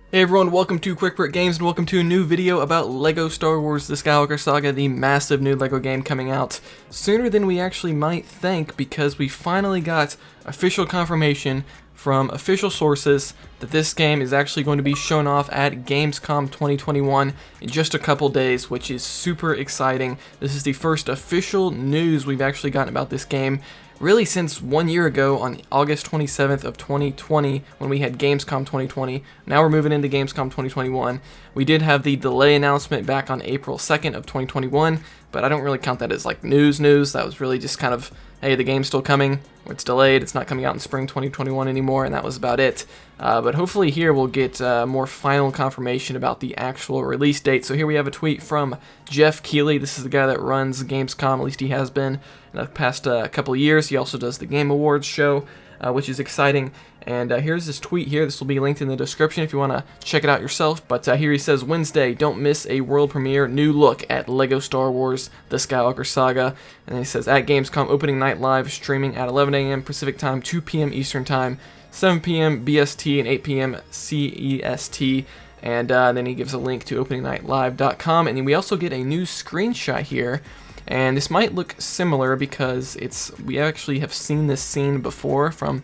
Hey everyone, welcome to Quick Brick Games and welcome to a new video about LEGO Star Wars The Skywalker Saga, the massive new LEGO game coming out sooner than we actually might think, because we finally got official confirmation from official sources that this game is actually going to be shown off at Gamescom 2021 in just a couple days, which is super exciting. This is the first official news we've actually gotten about this game really since 1 year ago on August 27th of 2020 when we had Gamescom 2020. Now we're moving into Gamescom 2021. We did have the delay announcement back on April 2nd of 2021, but I don't really count that as like news. That was really just kind of, hey, the game's still coming, it's delayed, it's not coming out in spring 2021 anymore, and that was about it. But hopefully here we'll get more final confirmation about the actual release date. So here we have a tweet from Jeff Keighley. This is the guy that runs Gamescom, at least he has been in the past couple of years. He also does the Game Awards show, which is exciting. And here's this tweet here. This will be linked in the description if you want to check it out yourself. But here he says, Wednesday, don't miss a world premiere new look at LEGO Star Wars The Skywalker Saga. And then he says, at Gamescom opening night live streaming at 11 a.m. Pacific time, 2 p.m. Eastern time, 7 p.m. BST, and 8 p.m. CEST. And then he gives a link to openingnightlive.com. And then we also get a new screenshot here. And this might look similar because we actually have seen this scene before from,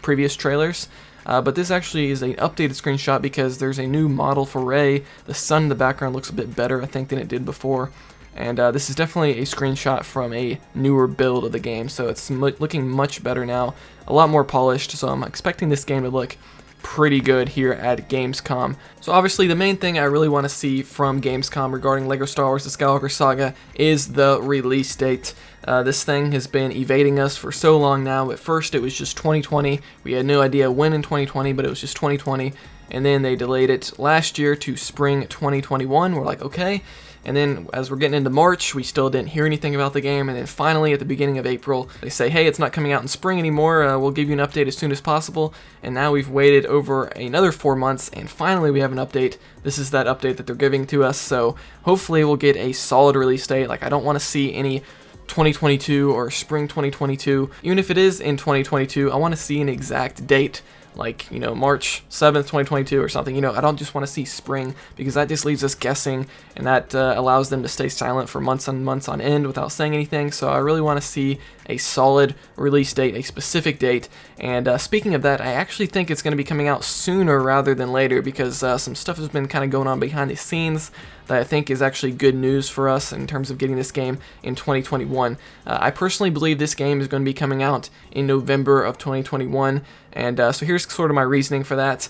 previous trailers, but this actually is an updated screenshot because there's a new model for Rey. The sun in the background looks a bit better, I think, than it did before, and this is definitely a screenshot from a newer build of the game, so it's looking much better now, a lot more polished, so I'm expecting this game to look pretty good here at Gamescom. So obviously the main thing I really want to see from Gamescom regarding LEGO Star Wars The Skywalker Saga is the release date. This thing has been evading us for so long now. At first it was just 2020. We had no idea when in 2020, but it was just 2020. And then they delayed it last year to spring 2021. We're like, okay. And then as we're getting into March, we still didn't hear anything about the game. And then finally at the beginning of April, they say, hey, it's not coming out in spring anymore. We'll give you an update as soon as possible. And now we've waited over another 4 months, and finally we have an update. This is that update that they're giving to us. So hopefully we'll get a solid release date. Like, I don't want to see any 2022 or spring 2022. Even if it is in 2022, I want to see an exact date. Like, March 7th, 2022 or something. I don't just want to see spring, because that just leaves us guessing, and that allows them to stay silent for months and months on end without saying anything. So I really want to see a solid release date, a specific date. And speaking of that, I actually think it's going to be coming out sooner rather than later, because some stuff has been kind of going on behind the scenes that I think is actually good news for us in terms of getting this game in 2021. I personally believe this game is going to be coming out in November of 2021, and so here's sort of my reasoning for that.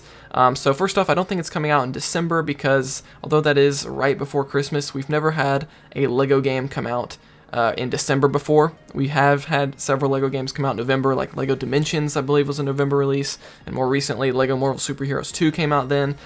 So first off, I don't think it's coming out in December, because although that is right before Christmas, we've never had a LEGO game come out in December before. We have had several LEGO games come out in November, like LEGO Dimensions, I believe, was a November release, and more recently, LEGO Marvel Super Heroes 2 came out then.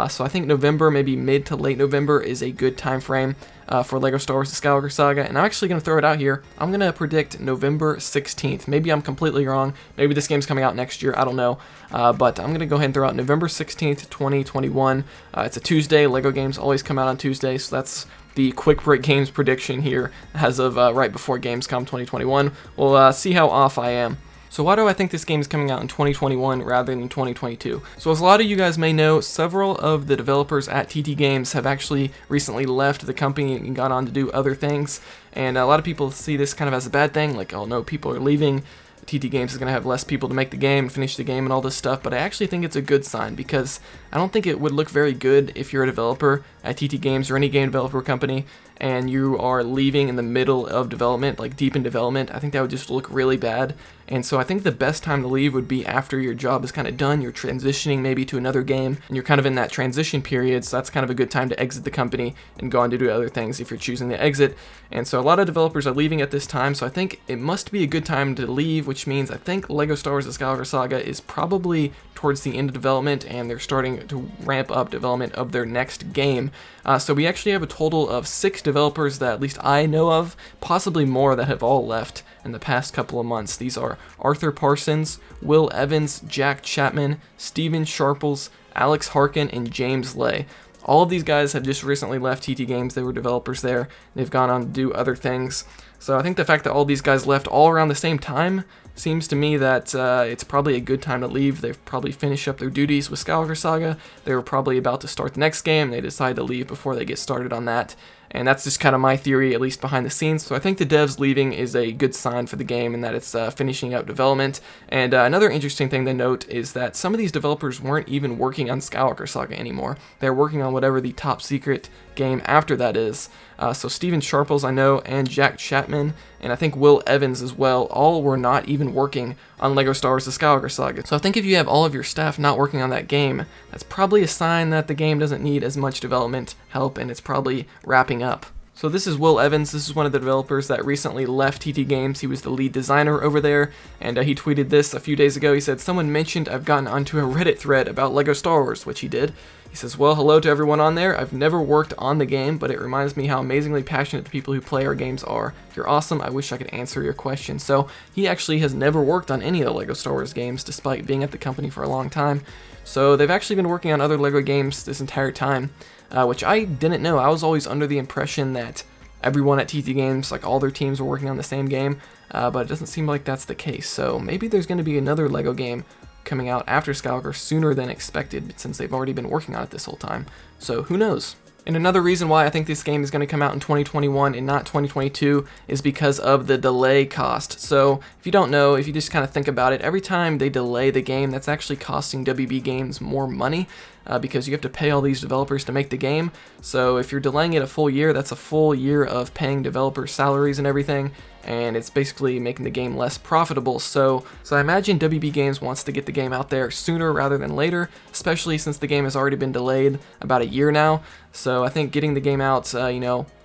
So I think November, maybe mid to late November, is a good time frame for LEGO Star Wars The Skywalker Saga, and I'm actually going to throw it out here. I'm going to predict November 16th. Maybe I'm completely wrong. Maybe this game's coming out next year. I don't know. But I'm going to go ahead and throw out November 16th, 2021. It's a Tuesday. LEGO games always come out on Tuesday, so that's the Quick Brick Games prediction here as of right before Gamescom 2021. We'll see how off I am. So why do I think this game is coming out in 2021 rather than 2022? So as a lot of you guys may know, several of the developers at TT Games have actually recently left the company and gone on to do other things. And a lot of people see this kind of as a bad thing, like, oh no, people are leaving. TT Games is going to have less people to make the game, finish the game, and all this stuff, but I actually think it's a good sign, because I don't think it would look very good if you're a developer at TT Games or any game developer company, and you are leaving in the middle of development, like deep in development. I think that would just look really bad. And so I think the best time to leave would be after your job is kind of done, you're transitioning maybe to another game, and you're kind of in that transition period, so that's kind of a good time to exit the company and go on to do other things if you're choosing to exit. And so a lot of developers are leaving at this time, so I think it must be a good time to leave, which means I think LEGO Star Wars The Skywalker Saga is probably towards the end of development, and they're starting to ramp up development of their next game. So we actually have a total of 6 developers that at least I know of, possibly more, that have all left in the past couple of months. These are Arthur Parsons, Will Evans, Jack Chapman, Steven Sharples, Alex Harkin, and James Lay. All of these guys have just recently left TT Games. They were developers there. They've gone on to do other things. So I think the fact that all these guys left all around the same time seems to me that it's probably a good time to leave. They've probably finished up their duties with Skywalker Saga. They were probably about to start the next game. They decided to leave before they get started on that. And that's just kind of my theory, at least behind the scenes. So I think the devs leaving is a good sign for the game and that it's finishing up development. And another interesting thing to note is that some of these developers weren't even working on Skywalker Saga anymore. They're working on whatever the top secret game after that is. So Steven Sharples, I know, and Jack Chapman, and I think Will Evans as well, all were not even working on LEGO Star Wars The Skywalker Saga. So I think if you have all of your staff not working on that game, that's probably a sign that the game doesn't need as much development help and it's probably wrapping up. So this is Will Evans. This is one of the developers that recently left TT Games. He was the lead designer over there, and he tweeted this a few days ago. He said, "Someone mentioned I've gotten onto a Reddit thread about LEGO Star Wars," which he did. He says, "Well, hello to everyone on there. I've never worked on the game, but it reminds me how amazingly passionate the people who play our games are. You're awesome. I wish I could answer your question." So he actually has never worked on any of the LEGO Star Wars games, despite being at the company for a long time. So they've actually been working on other LEGO games this entire time, which I didn't know. I was always under the impression that everyone at TT Games, like all their teams, were working on the same game, but it doesn't seem like that's the case. So maybe there's going to be another LEGO game coming out after Skywalker sooner than expected, since they've already been working on it this whole time. So who knows? And another reason why I think this game is going to come out in 2021 and not 2022 is because of the delay cost. So if you don't know, if you just kind of think about it, every time they delay the game, that's actually costing WB Games more money because you have to pay all these developers to make the game. So if you're delaying it a full year, that's a full year of paying developers salaries and everything, and it's basically making the game less profitable. So I imagine WB Games wants to get the game out there sooner rather than later, especially since the game has already been delayed about a year now. So I think getting the game out,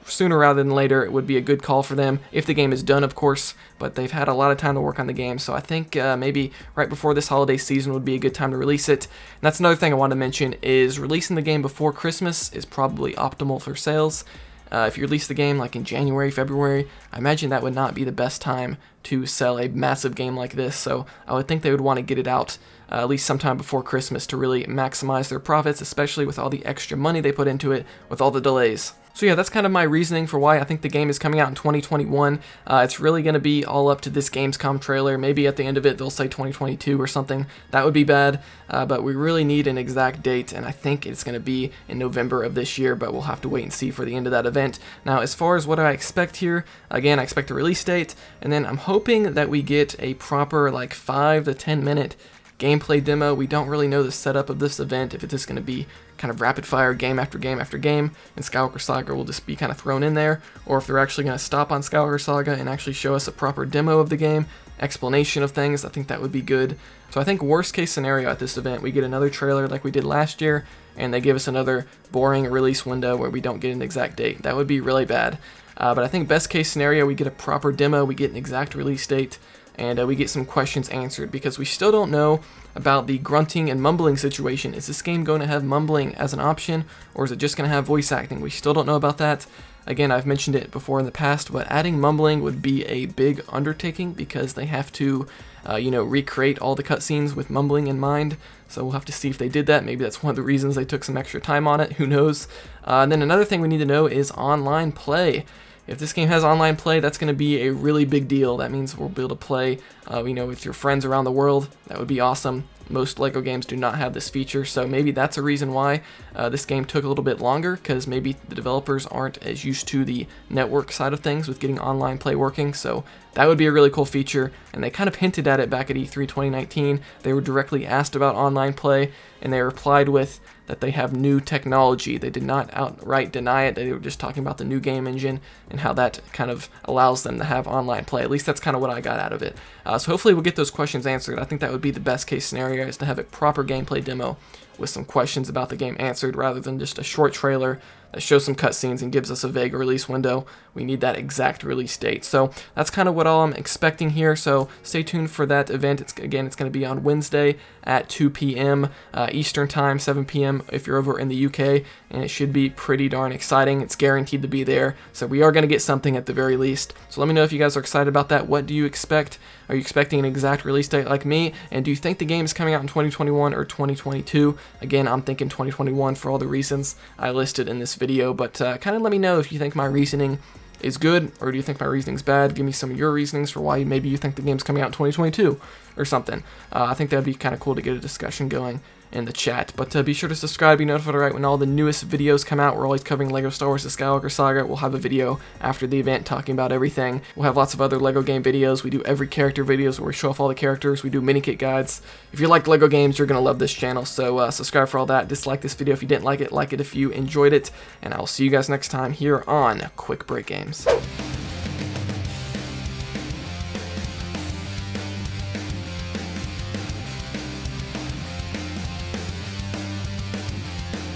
sooner rather than later, it would be a good call for them, if the game is done, of course, but they've had a lot of time to work on the game, so I think maybe right before this holiday season would be a good time to release it. And that's another thing I want to mention, is releasing the game before Christmas is probably optimal for sales. If you release the game like in January, February, I imagine that would not be the best time to sell a massive game like this, so I would think they would want to get it out at least sometime before Christmas to really maximize their profits, especially with all the extra money they put into it with all the delays. So yeah, that's kind of my reasoning for why I think the game is coming out in 2021. It's really going to be all up to this Gamescom trailer. Maybe at the end of it they'll say 2022 or something. That would be bad, but we really need an exact date, and I think it's going to be in November of this year, but we'll have to wait and see for the end of that event. Now, as far as what I expect here, again, I expect a release date, and then I'm hoping that we get a proper 5 to 10 minute gameplay demo. We don't really know the setup of this event, if it's just going to be kind of rapid fire game after game after game, and Skywalker Saga will just be kind of thrown in there, or if they're actually going to stop on Skywalker Saga and actually show us a proper demo of the game, explanation of things. I think that would be good. So I think worst case scenario at this event, we get another trailer like we did last year, and they give us another boring release window where we don't get an exact date. That would be really bad. But I think best case scenario, we get a proper demo, we get an exact release date, and we get some questions answered, because we still don't know about the grunting and mumbling situation. Is this game going to have mumbling as an option, or is it just going to have voice acting? We still don't know about that. Again, I've mentioned it before in the past, but adding mumbling would be a big undertaking, because they have to, recreate all the cutscenes with mumbling in mind. So we'll have to see if they did that. Maybe that's one of the reasons they took some extra time on it. Who knows? And then another thing we need to know is online play. If this game has online play, that's going to be a really big deal. That means we'll be able to play, with your friends around the world. That would be awesome. Most LEGO games do not have this feature, so maybe that's a reason why this game took a little bit longer, because maybe the developers aren't as used to the network side of things with getting online play working. So that would be a really cool feature, and they kind of hinted at it back at E3 2019. They were directly asked about online play, and they replied with that they have new technology. They did not outright deny it. They were just talking about the new game engine and how that kind of allows them to have online play. At least that's kind of what I got out of it. So hopefully we'll get those questions answered. I think that would be the best case scenario, is to have a proper gameplay demo with some questions about the game answered, rather than just a short trailer that shows some cutscenes and gives us a vague release window. We need that exact release date. So that's kind of what all I'm expecting here. So stay tuned for that event. It's going to be on Wednesday at 2 p.m. Eastern Time, 7 p.m. if you're over in the UK, and it should be pretty darn exciting. It's guaranteed to be there. So we are going to get something at the very least. So let me know if you guys are excited about that. What do you expect? Are you expecting an exact release date like me? And do you think the game is coming out in 2021 or 2022? Again, I'm thinking 2021 for all the reasons I listed in this video, but kind of let me know if you think my reasoning is good, or do you think my reasoning's bad? Give me some of your reasonings for why maybe you think the game's coming out in 2022 or something. I think that'd be kind of cool to get a discussion going in the chat. But be sure to subscribe, be notified right when all the newest videos come out. We're always covering LEGO Star Wars: The Skywalker Saga. We'll have a video after the event talking about everything. We'll have lots of other LEGO game videos. We do every character videos where we show off all the characters. We do mini kit guides. If you like LEGO games, you're going to love this channel, so subscribe for all that. Dislike this video if you didn't like it if you enjoyed it, and I'll see you guys next time here on Quick Break Games.